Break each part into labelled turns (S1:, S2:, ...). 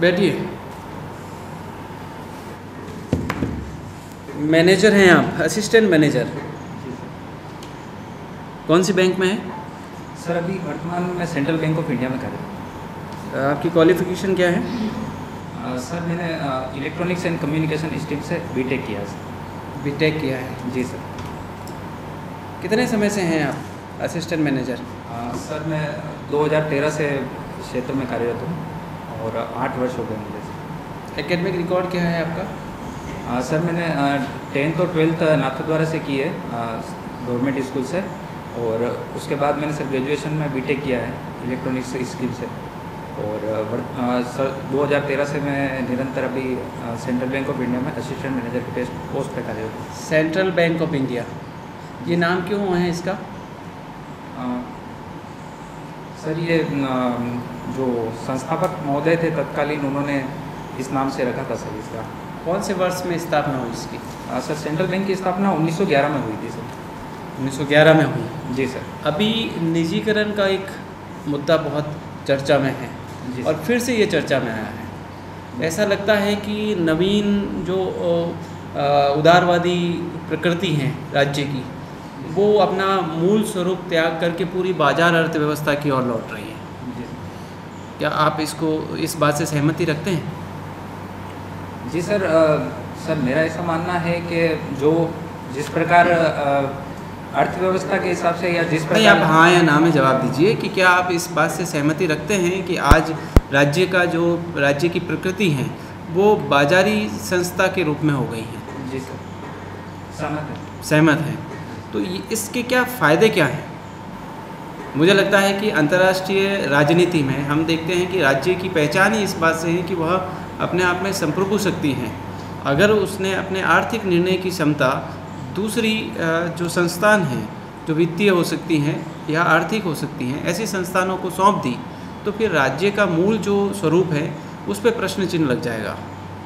S1: बैठिए। मैनेजर हैं आप, असिस्टेंट मैनेजर, कौन सी बैंक में है?
S2: सर अभी वर्तमान में सेंट्रल बैंक ऑफ इंडिया में कर रहा हूँ।
S1: आपकी क्वालिफ़िकेशन क्या है?
S2: सर मैंने इलेक्ट्रॉनिक्स एंड कम्युनिकेशन स्ट्रीम से बीटेक किया है सर।
S1: बीटेक किया है
S2: जी सर।
S1: कितने समय से हैं आप असिस्टेंट मैनेजर?
S2: सर मैं 2013 से क्षेत्र में कार्यरत हूँ और 8 वर्ष हो गए मुझे।
S1: एकेडमिक रिकॉर्ड क्या है आपका?
S2: सर मैंने 10th और 12th नाथद्वारा से की है गवर्नमेंट स्कूल से, और उसके बाद मैंने सर ग्रेजुएशन में बीटेक किया है इलेक्ट्रॉनिक्स स्किल से, और सर 2013 से मैं निरंतर अभी सेंट्रल बैंक ऑफ इंडिया में असिस्टेंट मैनेजर के पोस्ट पर कार्यरत हूँ।
S1: सेंट्रल बैंक ऑफ इंडिया, ये नाम क्यों है इसका?
S2: सर ये जो संस्थापक महोदय थे तत्कालीन, उन्होंने इस नाम से रखा था सर इसका।
S1: कौन से वर्ष में स्थापना हुई इसकी?
S2: सर सेंट्रल बैंक की स्थापना 1911 में हुई थी सर।
S1: 1911 में हुई?
S2: जी सर।
S1: अभी निजीकरण का एक मुद्दा बहुत चर्चा में है और फिर से ये चर्चा में आया है। ऐसा लगता है कि नवीन जो उदारवादी प्रकृति हैं राज्य की, वो अपना मूल स्वरूप त्याग करके पूरी बाजार अर्थव्यवस्था की ओर लौट रही है। क्या आप इस बात से सहमति रखते हैं?
S2: जी सर। सर मेरा ऐसा मानना है कि जिस प्रकार अर्थव्यवस्था के हिसाब से या जिस प्रकार,
S1: नहीं, आप हाँ या ना में जवाब दीजिए कि क्या आप इस बात से सहमति रखते हैं कि आज राज्य की प्रकृति है वो बाजारी संस्था के रूप में हो गई है?
S2: जी सर, सहमत है।
S1: सहमत है। तो इसके क्या फ़ायदे क्या हैं? मुझे लगता है कि अंतर्राष्ट्रीय राजनीति में हम देखते हैं कि राज्य की पहचान ही इस बात से है कि वह अपने आप में संप्रभु शक्ति है। अगर उसने अपने आर्थिक निर्णय की क्षमता दूसरी जो संस्थान हैं, जो वित्तीय हो सकती हैं या आर्थिक हो सकती हैं, ऐसी संस्थानों को सौंप दी, तो फिर राज्य का मूल जो स्वरूप है उस पर प्रश्न चिन्ह लग जाएगा।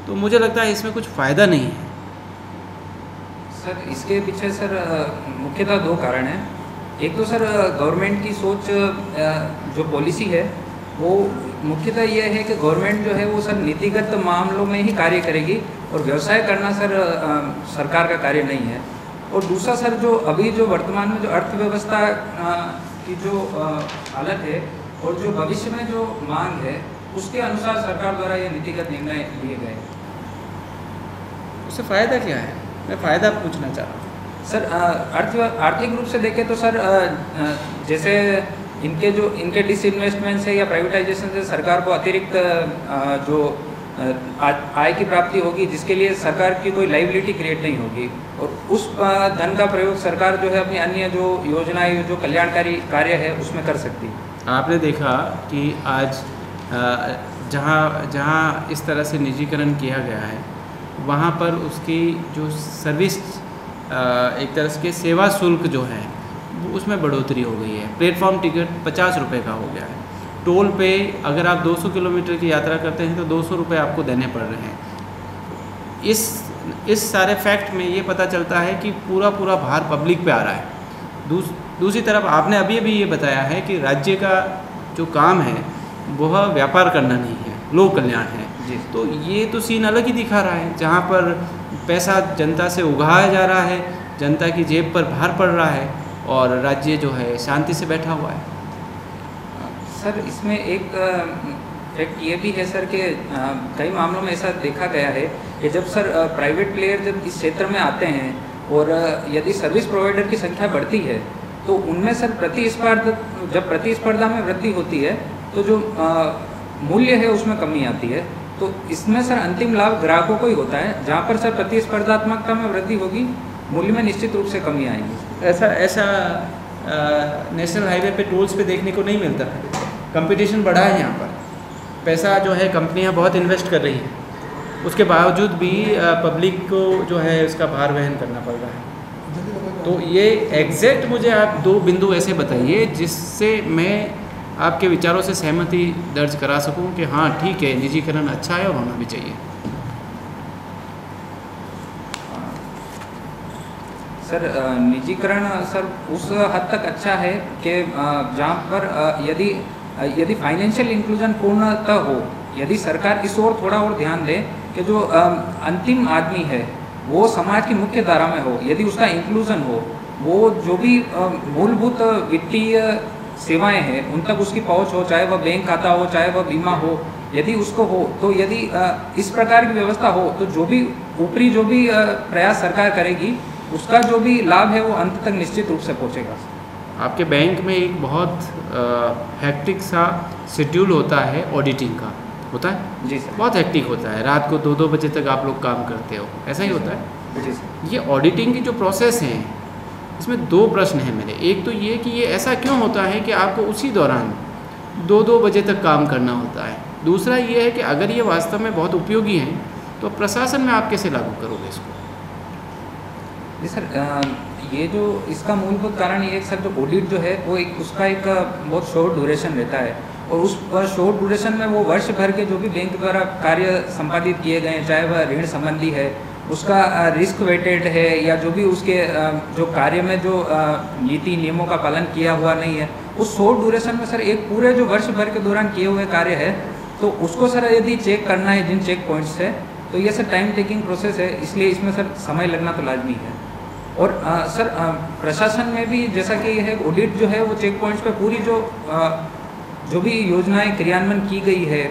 S1: तो मुझे लगता है इसमें कुछ फ़ायदा नहीं है।
S2: सर इसके पीछे सर मुख्यतः 2 कारण हैं। एक तो सर गवर्नमेंट की सोच, जो पॉलिसी है वो मुख्यतः ये है कि गवर्नमेंट जो है वो सर नीतिगत मामलों में ही कार्य करेगी और व्यवसाय करना सर सरकार का कार्य नहीं है। और दूसरा सर जो अभी जो वर्तमान में जो अर्थव्यवस्था की जो हालत है और जो भविष्य में जो मांग है, उसके अनुसार सरकार द्वारा ये नीतिगत निर्णय लिए गए।
S1: उससे फ़ायदा क्या है? मैं फ़ायदा पूछना चाह रहा हूँ
S2: सर। आर्थिक रूप से देखें तो सर जैसे इनके डिसइन्वेस्टमेंट से या प्राइवेटाइजेशन से सरकार को अतिरिक्त जो आय की प्राप्ति होगी, जिसके लिए सरकार की कोई लाइबिलिटी क्रिएट नहीं होगी, और उस धन का प्रयोग सरकार जो है अपनी अन्य जो योजनाएं, जो कल्याणकारी कार्य है, उसमें कर सकती है।
S1: आपने देखा कि आज जहाँ इस तरह से निजीकरण किया गया है, वहाँ पर उसकी जो सर्विस एक तरह के सेवा शुल्क जो है उसमें बढ़ोतरी हो गई है। प्लेटफॉर्म टिकट 50 रुपये का हो गया है। टोल पे अगर आप 200 किलोमीटर की यात्रा करते हैं तो 200 रुपये आपको देने पड़ रहे हैं। इस सारे फैक्ट में ये पता चलता है कि पूरा भार पब्लिक पे आ रहा है। दूसरी तरफ आपने अभी ये बताया है कि राज्य का जो काम है वह व्यापार करना नहीं है, लोक कल्याण है। तो ये तो सीन अलग ही दिखा रहा है, जहाँ पर पैसा जनता से उगाया जा रहा है, जनता की जेब पर भार पड़ रहा है और राज्य जो है शांति से बैठा हुआ है।
S2: सर इसमें एक फैक्ट ये भी है सर कि कई मामलों में ऐसा देखा गया है कि जब सर प्राइवेट प्लेयर जब इस क्षेत्र में आते हैं और यदि सर्विस प्रोवाइडर की संख्या बढ़ती है तो उनमें सर प्रतिस्पर्धा में वृद्धि होती है, तो जो मूल्य है उसमें कमी आती है। तो इसमें सर अंतिम लाभ ग्राहकों को ही होता है। जहाँ पर सर प्रतिस्पर्धात्मकता में वृद्धि होगी, मूल्य में निश्चित रूप से कमी आएगी।
S1: ऐसा नेशनल हाईवे पे टोल्स पे देखने को नहीं मिलता है। कंपटीशन बढ़ा है यहाँ पर, पैसा जो है कंपनियाँ बहुत इन्वेस्ट कर रही हैं, उसके बावजूद भी पब्लिक को जो है उसका भार वहन करना पड़ रहा है। तो ये एग्जैक्ट मुझे आप 2 बिंदु ऐसे बताइए जिससे मैं आपके विचारों से सहमति दर्ज करा सकूं कि हाँ ठीक है, निजीकरण अच्छा है और होना भी चाहिए।
S2: सर निजीकरण सर उस हद तक अच्छा है कि जहाँ पर यदि फाइनेंशियल इंक्लूजन पूर्णतः हो यदि सरकार इस ओर थोड़ा और ध्यान दे कि जो अंतिम आदमी है वो समाज की मुख्य धारा में हो, यदि उसका इंक्लूजन हो, वो जो भी मूलभूत वित्तीय सेवाएं हैं उन तक उसकी पहुंच हो, चाहे वह बैंक खाता हो, चाहे वह बीमा हो, यदि उसको हो, तो यदि इस प्रकार की व्यवस्था हो तो जो भी ऊपरी जो भी प्रयास सरकार करेगी उसका जो भी लाभ है वो अंत तक निश्चित रूप से पहुंचेगा।
S1: आपके बैंक में एक बहुत हेक्टिक सा शेड्यूल होता है, ऑडिटिंग का होता है।
S2: जी सर।
S1: बहुत हेक्टिक होता है, रात को 2-2 बजे तक आप लोग काम करते हो, ऐसा ही होता है।
S2: जी सर।
S1: ये ऑडिटिंग की जो प्रोसेस है इसमें 2 प्रश्न हैं मेरे। एक तो ये कि ये ऐसा क्यों होता है कि आपको उसी दौरान 2-2 बजे तक काम करना होता है। दूसरा ये है कि अगर ये वास्तव में बहुत उपयोगी हैं तो प्रशासन में आप कैसे लागू करोगे इसको?
S2: जी सर, ये जो इसका मूलभूत कारण ये है सर, जो ऑडिट जो है वो एक उसका एक बहुत शॉर्ट ड्यूरेशन रहता है, और उस शॉर्ट ड्यूरेशन में वो वर्ष भर के जो भी बैंक द्वारा कार्य संपादित किए गए हैं, चाहे वह ऋण संबंधी है, उसका रिस्क वेटेड है, या जो भी उसके जो कार्य में जो नीति नियमों का पालन किया हुआ नहीं है, उस शॉर्ट ड्यूरेशन में सर एक पूरे जो वर्ष भर के दौरान किए हुए कार्य है तो उसको सर यदि चेक करना है जिन चेक पॉइंट्स है, तो ये सर टाइम टेकिंग प्रोसेस है, इसलिए इसमें सर समय लगना तो लाजमी है। और सर प्रशासन में भी जैसा कि यह ऑडिट जो है वो चेक पॉइंट्स पे पूरी जो भी योजनाएं क्रियान्वयन की गई है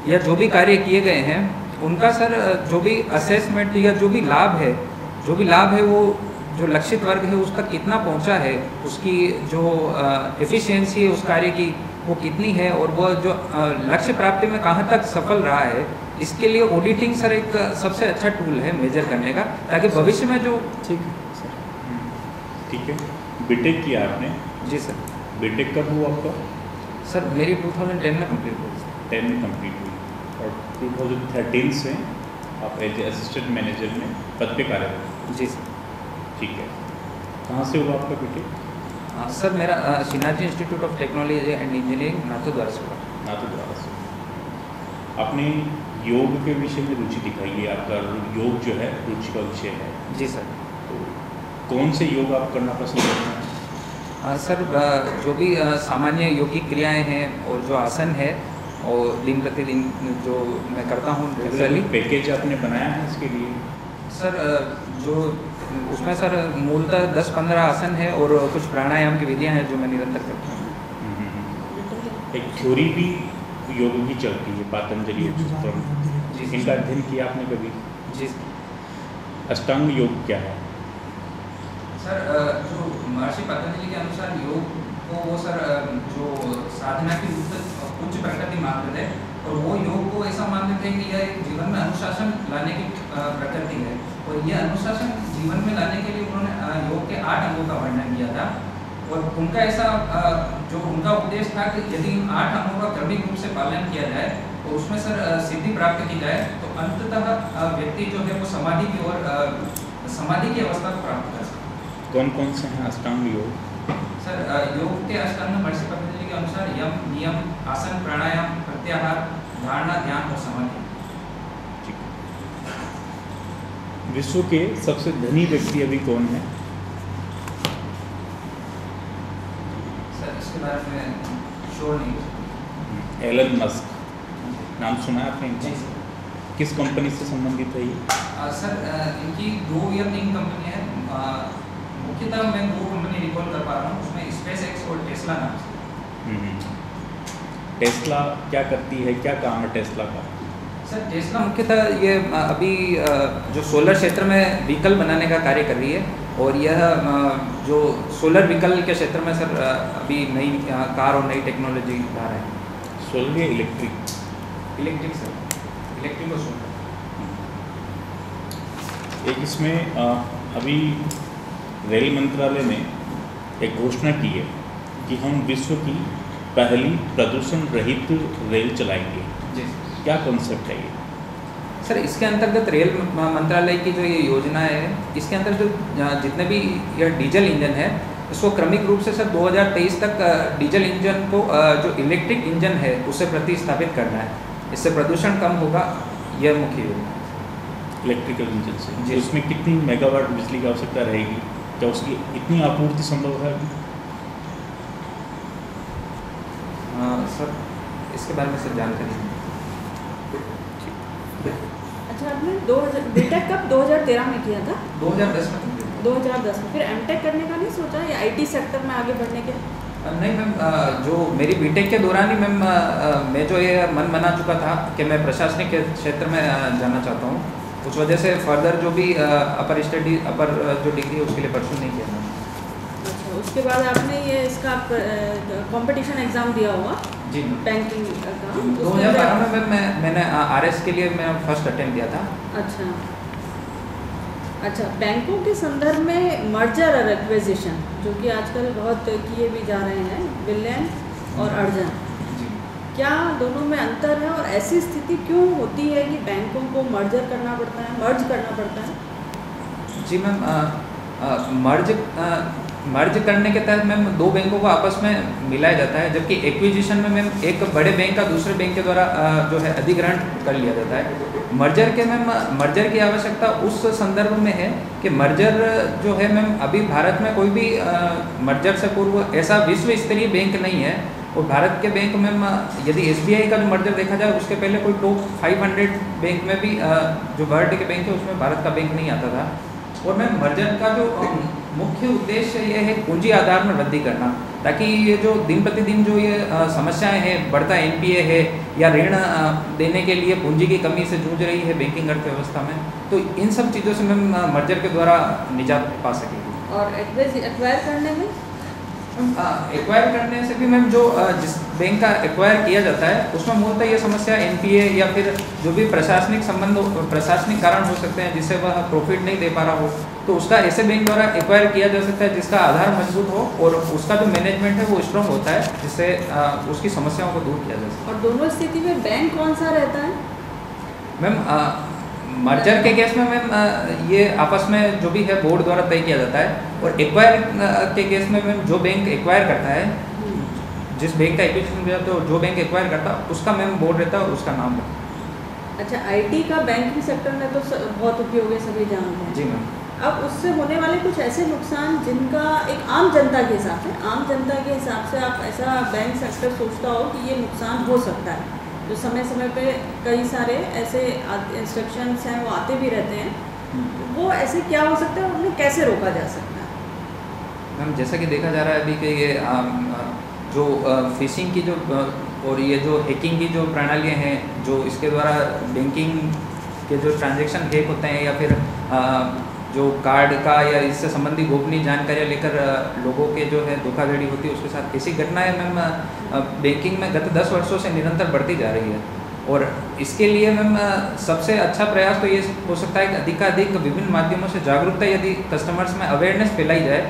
S2: या जो भी कार्य किए गए हैं उनका सर जो भी असेसमेंट या जो भी लाभ है वो जो लक्षित वर्ग है उसका कितना पहुंचा है, उसकी जो एफिशिएंसी है उस कार्य की वो कितनी है, और वो जो लक्ष्य प्राप्ति में कहाँ तक सफल रहा है, इसके लिए ऑडिटिंग सर एक सबसे अच्छा टूल है मेजर करने का, ताकि भविष्य में जो
S3: ठीक है। बीटेक किया आपने?
S2: जी सर।
S3: बीटेक कब हुआ आपका?
S2: सर मेरी 2010 में कंप्लीट हुई।
S3: 10 में कंप्लीट हुई, और 2013 से आप एज ए असिस्टेंट मैनेजर में पद पे कार्यरत?
S2: जी सर।
S3: ठीक है। कहाँ से हुआ आपका बीटेक?
S2: सर मेरा Sinaji institute of technology and engineering Nathdwara से हुआ।
S3: नाथद्वारा से। आपने योग के विषय में रुचि दिखाई है, आपका योग जो है रुचि का विषय है।
S2: जी सर।
S3: तो कौन से योग आप करना पसंद करते हैं?
S2: सर जो भी सामान्य योगिक क्रियाएं हैं और जो आसन है और दिन प्रतिदिन जो मैं करता हूँ रेगुलरली।
S3: पैकेज आपने बनाया है इसके लिए?
S2: सर जो उसमें सर मूलतः 10-15 आसन है और कुछ प्राणायाम की विधियां हैं जो मैं निरंतर करता हूँ।
S3: एक थ्योरी भी योग की चलती है, पातंजलि सूत्रम, इनका अध्ययन किया आपने कभी?
S2: जी।
S3: अष्टांग योग क्या है?
S2: सर जो महर्षि पतंजलि के अनुसार योग को वो सर जो साधना की उच्च प्रकृति मानते थे, और वो योग को ऐसा मानते थे कि यह एक जीवन में अनुशासन लाने की प्रकृति है, और यह अनुशासन जीवन में लाने के लिए उन्होंने योग के 8 अंगों का वर्णन किया था, और उनका ऐसा जो उनका उपदेश था कि यदि इन 8 अंगों का क्रमिक रूप से पालन किया जाए तो उसमें सर सिद्धि प्राप्त की जाए तो अंततः व्यक्ति जो है वो समाधि की ओर समाधि की अवस्था को प्राप्त कर सकता है।
S3: कौन कौन से हैं अष्टांग योग?
S2: सर योग के अष्टांग महर्षि पतंजलि के अनुसार यम, नियम, आसन, प्राणायाम, प्रत्याहार, धारणा, ध्यान और समाधि।
S3: विश्व के सबसे धनी व्यक्ति अभी कौन है?
S2: सर इसके बारे में श्योर नहीं हो सकता।
S3: एलन मस्क, नाम सुना है आपने इनका?
S2: जी सर।
S3: किस कंपनी से संबंधित है ये?
S2: सर इनकी 2 या 3 कंपनी है, मुख्यतः मैं 2 कंपनी रिकॉल कर पा रहा हूँ, उसमें स्पेस एक्स और टेस्ला नाम से।
S3: टेस्ला क्या करती है, क्या काम है टेस्ला का?
S2: सर टेस्ला मुख्यतः ये अभी जो सोलर क्षेत्र में व्हीकल बनाने का कार्य कर रही है, और यह जो सोलर व्हीकल के क्षेत्र में सर अभी नई कार और नई टेक्नोलॉजी ला रहा है।
S3: सोलर या इलेक्ट्रिक?
S2: इलेक्ट्रिक सर, इलेक्ट्रिक और सोलर।
S3: एक इसमें अभी रेल मंत्रालय ने एक घोषणा की है कि हम विश्व की पहली प्रदूषण रहित रेल चलाएंगे।
S2: जी।
S3: क्या कॉन्सेप्ट है ये?
S2: सर इसके अंतर्गत रेल मंत्रालय की जो ये योजना है, इसके अंतर्गत जितने भी यह डीजल इंजन है इसको क्रमिक रूप से सर 2023 तक डीजल इंजन को जो इलेक्ट्रिक इंजन है उससे प्रतिस्थापित करना है, इससे प्रदूषण कम होगा, यह मुख्य योजना है।
S3: इलेक्ट्रिकल इंजन से
S2: जी।
S3: उसमें कितनी मेगावाट बिजली की आवश्यकता रहेगी? क्या उसकी इतनी आपूर्ति संभव है?
S2: सर इसके बारे में सर जानकारी नहीं।
S4: अच्छा, आपने 2000 बीटेक कब 2013 में किया था?
S2: 2010 में complete किया।
S4: 2010 में। फिर एमटेक करने का नहीं सोचा या आईटी सेक्टर में आगे बढ़ने के?
S2: नहीं मैम, जो मेरी बीटेक के दौरान ही मैम मैं जो ये मन बना चुका था कि मैं प्रशासनिक के क्षेत्र में जाना चाहता हूँ। उस वजह से फर्दर जो भी अपर जो डिग्री है उसके लिए परस्यू नहीं किया मैम।
S4: अच्छा, उसके बाद आपने ये इसका कंपटीशन एग्ज़ाम दिया होगा
S2: जी
S4: बैंकिंग का?
S2: 2012 में मैंने आरएस के लिए मैं फर्स्ट अटेम्प्ट दिया था।
S4: अच्छा, बैंकों के संदर्भ में मर्जर और एक्विजिशन जो कि आजकल बहुत किए भी जा रहे हैं, विलयन और अर्जन, क्या दोनों में अंतर है और ऐसी स्थिति क्यों होती है कि बैंकों को मर्ज करना पड़ता है?
S2: जी मैम, मर्ज करने के तहत मैम दो बैंकों को आपस में मिलाया जाता है, जबकि एक्विजिशन में मैम एक बड़े बैंक का दूसरे बैंक के द्वारा जो है अधिग्रहण कर लिया जाता है। मर्जर की आवश्यकता उस संदर्भ में है कि मर्जर जो है मैम अभी भारत में कोई भी मर्जर से पूर्व ऐसा विश्व स्तरीय बैंक नहीं है। और भारत के बैंक में यदि एसबीआई का जो मर्जर देखा जाए उसके पहले कोई टॉप 500 बैंक में भी जो वर्ल्ड के बैंक है उसमें भारत का बैंक नहीं आता था। और मैम मर्जर का जो मुख्य उद्देश्य ये है पूंजी आधार में वृद्धि करना, ताकि ये जो दिन प्रतिदिन जो ये समस्याएं हैं, बढ़ता एनपीए है या ऋण देने के लिए पूंजी की कमी से जूझ रही है बैंकिंग अर्थव्यवस्था में, तो इन सब चीज़ों से मैम मर्जर के द्वारा निजात पा सकेगी।
S4: और एक्वायर करने में?
S2: एक्वायर करने से भी मैम जो जिस बैंक का एक्वायर किया जाता है उसमें मूलतः ये समस्या एनपीए या फिर जो भी प्रशासनिक कारण हो सकते हैं जिससे वह प्रॉफिट नहीं दे पा रहा हो, तो उसका ऐसे बैंक द्वारा एक्वायर किया जा सकता है जिसका आधार मजबूत हो और उसका जो मैनेजमेंट है वो स्ट्रॉन्ग होता है, जिससे उसकी समस्याओं को दूर किया जा सकता है।
S4: और दोनों स्थिति में बैंक कौन सा रहता है?
S2: मैम मर्जर के केस में मैम ये आपस में जो भी है बोर्ड द्वारा तय किया जाता है, और एक्वायर के केस में मैम जो बैंक एक्वायर करता है, जिस बैंक का एक्विजिशन किया तो जो बैंक एक्वायर करता है उसका मैम बोर्ड रहता है और उसका नाम रहता है।
S4: अच्छा, आईटी का बैंकिंग सेक्टर में तो बहुत उपयोग है, सभी जानते हैं।
S2: जी मैम।
S4: अब उससे होने वाले कुछ ऐसे नुकसान जिनका एक आम जनता के हिसाब से आप ऐसा बैंक सेक्टर सोचता हो कि ये नुकसान हो सकता है, जो समय समय पे कई सारे ऐसे इंस्ट्रक्शंस हैं वो आते भी रहते हैं, वो ऐसे क्या हो सकता है और उन्हें कैसे रोका जा सकता है?
S2: मैम जैसा कि देखा जा रहा है अभी कि ये जो फिशिंग की जो और ये जो हैकिंग की जो प्रणालियाँ हैं, जो इसके द्वारा बैंकिंग के जो ट्रांजैक्शन हैक होते हैं या फिर जो कार्ड का या इससे संबंधी गोपनीय जानकारियाँ लेकर लोगों के जो है धोखाधड़ी होती है उसके साथ ऐसी घटनाएं मैम बैंकिंग में गत 10 वर्षों से निरंतर बढ़ती जा रही है। और इसके लिए मैम सबसे अच्छा प्रयास तो ये हो सकता है कि अधिकाधिक विभिन्न माध्यमों से जागरूकता यदि कस्टमर्स में अवेयरनेस फैलाई जाए,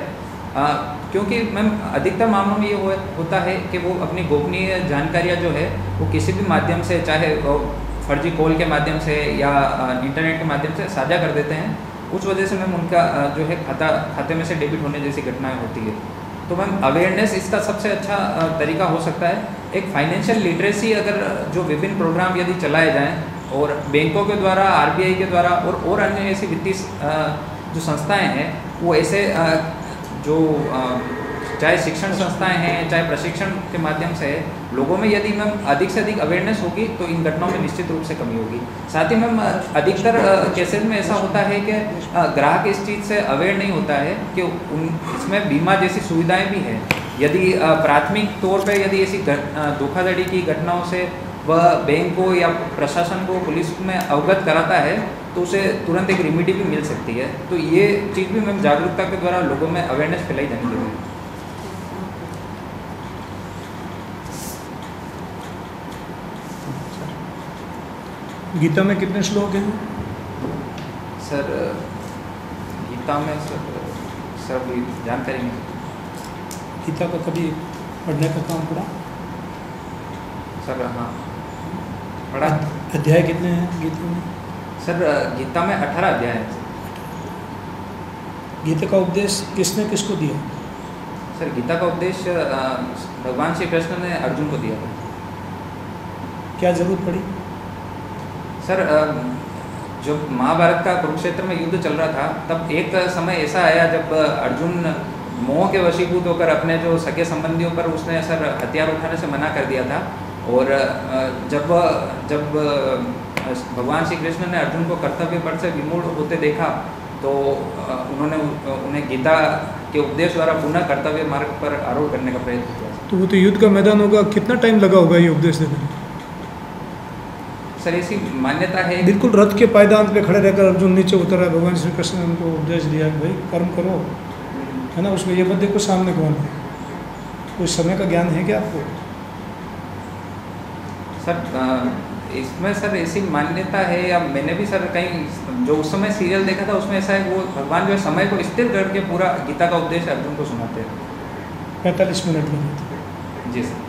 S2: क्योंकि मैम अधिकतर मामलों में ये होता है कि वो अपनी गोपनीय जानकारियाँ जो है वो किसी भी माध्यम से, चाहे फर्जी कॉल के माध्यम से या इंटरनेट के माध्यम से साझा कर देते हैं। उस वजह से मैम उनका जो है खाते में से डेबिट होने जैसी घटनाएं होती है। तो मैम अवेयरनेस इसका सबसे अच्छा तरीका हो सकता है। एक फाइनेंशियल लिटरेसी अगर जो विभिन्न प्रोग्राम यदि चलाए जाएं और बैंकों के द्वारा, आरबीआई के द्वारा और अन्य ऐसी वित्तीय जो संस्थाएं हैं वो ऐसे जो चाहे शिक्षण संस्थाएं हैं चाहे प्रशिक्षण के माध्यम से लोगों में यदि मैम अधिक से अधिक अवेयरनेस होगी तो इन घटनाओं में निश्चित रूप से कमी होगी। साथ ही मैम अधिकतर केसेस में ऐसा होता है कि ग्राहक इस चीज़ से अवेयर नहीं होता है कि इसमें बीमा जैसी सुविधाएं भी हैं। यदि प्राथमिक तौर पर यदि ऐसी धोखाधड़ी की घटनाओं से वह बैंक को या प्रशासन को, पुलिस में अवगत कराता है तो उसे तुरंत एक रेमेडी भी मिल सकती है। तो ये चीज़ भी मैम जागरूकता के द्वारा लोगों में अवेयरनेस फैलाई जानी चाहिए।
S5: गीता में कितने श्लोक हैं?
S2: सर गीता में सर भी जानकारी नहीं।
S5: गीता का कभी पढ़ने का काम पड़ा?
S2: सर हाँ पढ़ा।
S5: अध्याय कितने हैं गीता में?
S2: सर गीता में 18 अध्याय हैं।
S5: गीता का उपदेश किसने किसको दिया?
S2: सर गीता का उपदेश भगवान श्री कृष्ण ने अर्जुन को दिया था।
S5: क्या जरूरत पड़ी?
S2: सर जब महाभारत का कुरुक्षेत्र में युद्ध चल रहा था तब एक समय ऐसा आया जब अर्जुन मोह के वशीभूत होकर अपने जो सगे संबंधियों पर उसने सर हथियार उठाने से मना कर दिया था। और जब भगवान श्री कृष्ण ने अर्जुन को कर्तव्य पथ से विमूढ़ होते देखा, तो उन्होंने उन्हें गीता के उपदेश द्वारा पुनः कर्तव्य मार्ग पर आरूढ़ करने का प्रयत्न किया।
S5: तो वो तो युद्ध का मैदान होगा, कितना टाइम लगा होगा ये उपदेश देने में?
S2: सर ऐसी मान्यता है,
S5: बिल्कुल रथ के पायदान पे खड़े रहकर अर्जुन नीचे उतर रहा है, भगवान श्री कृष्ण ने उनको उपदेश दिया कि भाई कर्म करो, है ना। उसमें ये मत देखो सामने कौन है, कुछ समय का ज्ञान है क्या आपको?
S2: सर इसमें सर ऐसी मान्यता है, या मैंने भी सर कहीं जो उस समय सीरियल देखा था उसमें ऐसा है, वो भगवान जो है समय को स्थिर करके पूरा गीता का उपदेश अर्जुन को सुनाते हैं।
S5: 45 मिनट लगे थे।
S2: जी सर।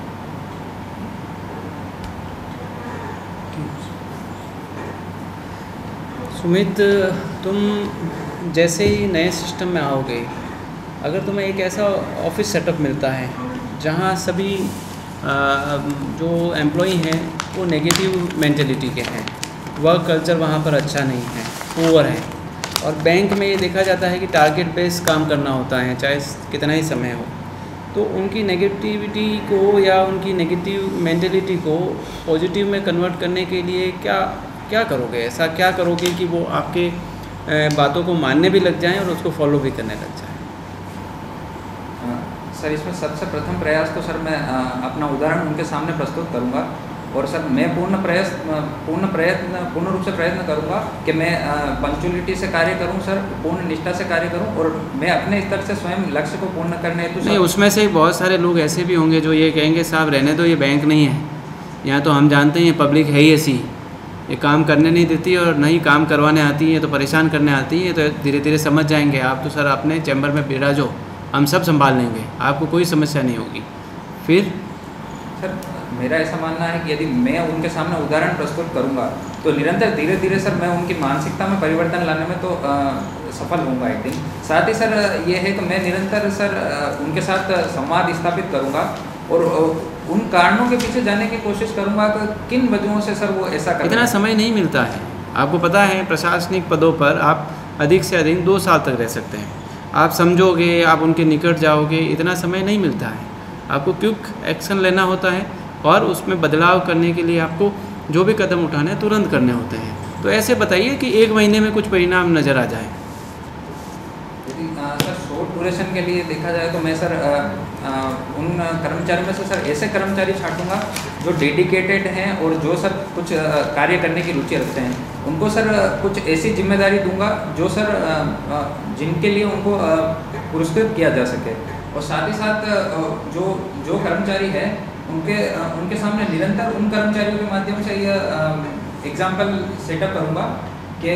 S1: सुमित, तुम जैसे ही नए सिस्टम में आओगे, अगर तुम्हें एक ऐसा ऑफिस सेटअप मिलता है जहाँ सभी जो एम्प्लॉई हैं वो नेगेटिव मेंटेलिटी के हैं, वर्क कल्चर वहाँ पर अच्छा नहीं है, पुअर है, और बैंक में ये देखा जाता है कि टारगेट बेस काम करना होता है चाहे कितना ही समय हो, तो उनकी नेगेटिविटी को या उनकी नेगेटिव मेंटेलिटी को पॉजिटिव में कन्वर्ट करने के लिए क्या करोगे? ऐसा क्या करोगे कि वो आपके बातों को मानने भी लग जाएं और उसको फॉलो भी करने लग जाएं?
S2: सर इसमें सबसे प्रथम प्रयास तो सर मैं अपना उदाहरण उनके सामने प्रस्तुत करूंगा, और सर मैं पूर्ण रूप से प्रयत्न करूंगा कि मैं पंक्चुअलिटी से कार्य करूं सर, पूर्ण निष्ठा से कार्य करूं, और मैं अपने स्तर से स्वयं लक्ष्य को पूर्ण करने हेतु
S1: नहीं, उसमें से बहुत सारे लोग ऐसे भी होंगे जो ये कहेंगे साहब रहने दो, ये बैंक नहीं है, यहाँ तो हम जानते हैं ये पब्लिक है ही ऐसी, ये काम करने नहीं देती और नहीं काम करवाने आती है, तो परेशान करने आती है, तो धीरे धीरे समझ जाएंगे आप तो सर अपने चैम्बर में बिराजो, हम सब संभाल लेंगे, आपको कोई समस्या नहीं होगी। फिर
S2: सर मेरा ऐसा मानना है कि यदि मैं उनके सामने उदाहरण प्रस्तुत करूंगा तो निरंतर धीरे धीरे सर मैं उनकी मानसिकता में परिवर्तन लाने में तो सफल होऊंगा एक दिन। साथ ही सर ये है कि मैं निरंतर सर उनके साथ संवाद स्थापित करूंगा और उन कारणों के पीछे जाने की कोशिश करूंगा कि किन वजहों से सर वो ऐसा कर।
S1: इतना समय नहीं मिलता है, आपको पता है प्रशासनिक पदों पर आप अधिक से अधिक 2 साल तक रह सकते हैं, आप समझोगे, आप उनके निकट जाओगे, इतना समय नहीं मिलता है। आपको क्विक एक्शन लेना होता है और उसमें बदलाव करने के लिए आपको जो भी कदम उठाने हैं तुरंत करने होते हैं। तो ऐसे बताइए कि 1 महीने में कुछ परिणाम नज़र आ जाए।
S2: यदि सर शॉर्ट ड्यूरेशन के लिए देखा जाए तो मैं सर उन कर्मचारियों में से सर ऐसे कर्मचारी छांटूंगा जो डेडिकेटेड हैं और जो सर कुछ कार्य करने की रुचि रखते हैं, उनको सर कुछ ऐसी जिम्मेदारी दूंगा जो सर जिनके लिए उनको पुरस्कृत किया जा सके, और साथ ही साथ जो कर्मचारी है उनके सामने निरंतर उन कर्मचारियों के माध्यम से यह एग्जाम्पल सेटअप करूँगा कि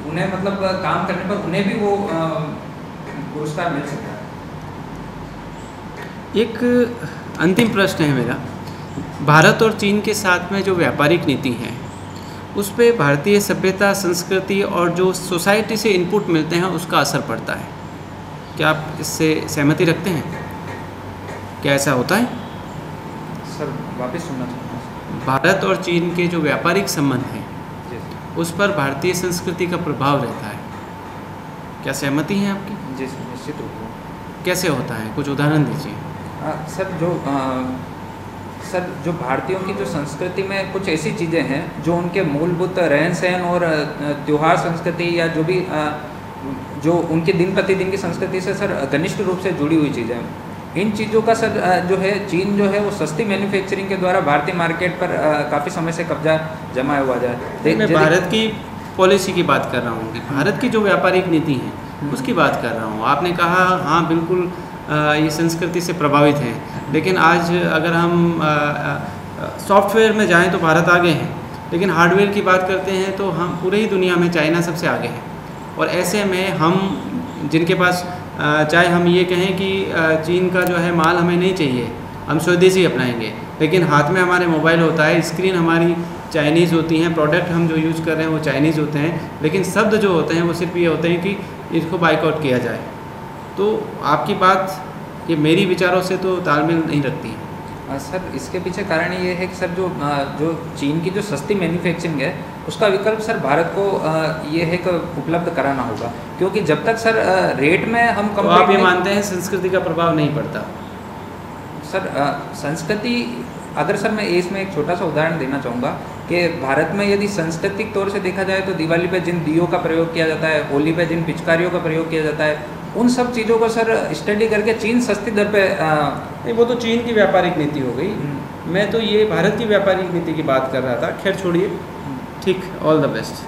S2: उन्हें मतलब काम करने पर उन्हें भी वो पुरस्कार मिल सकता है।
S1: एक अंतिम प्रश्न है मेरा, भारत और चीन के साथ में जो व्यापारिक नीति है उस पे भारतीय सभ्यता, संस्कृति और जो सोसाइटी से इनपुट मिलते हैं उसका असर पड़ता है, क्या आप इससे सहमति रखते हैं? क्या ऐसा होता है?
S2: सर वापस सुनना चाहूँगा।
S1: भारत और चीन के जो व्यापारिक संबंध हैं उस पर भारतीय संस्कृति का प्रभाव रहता है, क्या सहमति है आपकी?
S2: जी सर, निश्चित रूप से।
S1: कैसे होता है, कुछ उदाहरण दीजिए।
S2: सर जो भारतीयों की जो संस्कृति में कुछ ऐसी चीज़ें हैं जो उनके मूलभूत रहन सहन और त्यौहार संस्कृति या जो भी जो उनके दिन प्रतिदिन की संस्कृति से सर घनिष्ठ रूप से जुड़ी हुई चीज़ें हैं, इन चीज़ों का सर जो है चीन जो है वो सस्ती मैन्युफैक्चरिंग के द्वारा भारतीय मार्केट पर काफ़ी समय से कब्जा जमाया हुआ जाए।
S1: मैं भारत की पॉलिसी की बात कर रहा हूँ कि भारत की जो व्यापारिक नीति है उसकी बात कर रहा हूँ। आपने कहा हाँ बिल्कुल ये संस्कृति से प्रभावित है, लेकिन आज अगर हम सॉफ्टवेयर में जाएं तो भारत आगे हैं, लेकिन हार्डवेयर की बात करते हैं तो हम पूरे ही दुनिया में चाइना सबसे आगे है। और ऐसे में हम जिनके पास चाहे हम ये कहें कि चीन का जो है माल हमें नहीं चाहिए, हम स्वदेशी अपनाएंगे, लेकिन हाथ में हमारे मोबाइल होता है, स्क्रीन हमारी चाइनीज़ होती हैं, प्रोडक्ट हम जो यूज़ कर रहे हैं वो चाइनीज़ होते हैं, लेकिन शब्द जो होते हैं वो सिर्फ ये होते हैं कि इसको बाइकआउट किया जाए। तो आपकी बात ये मेरी विचारों से तो तालमेल नहीं रखती है।
S2: सर इसके पीछे कारण ये है कि सर जो चीन की जो सस्ती मैन्युफैक्चरिंग है उसका विकल्प सर भारत को ये है कि उपलब्ध कराना होगा, क्योंकि जब तक सर रेट में हम
S1: तो आप ये मानते हैं संस्कृति का प्रभाव नहीं पड़ता?
S2: सर संस्कृति अगर सर मैं इसमें एक छोटा सा उदाहरण देना चाहूँगा कि भारत में यदि सांस्कृतिक तौर से देखा जाए तो दिवाली पे जिन दियों का प्रयोग किया जाता है, होली पे जिन पिचकारियों का प्रयोग किया जाता है, उन सब चीज़ों को सर स्टडी करके चीन सस्ती दर पे
S1: नहीं, वो तो चीन की व्यापारिक नीति हो गई। मैं तो ये भारत की व्यापारिक नीति की बात कर रहा था। खैर छोड़िए, ठीक, ऑल द बेस्ट।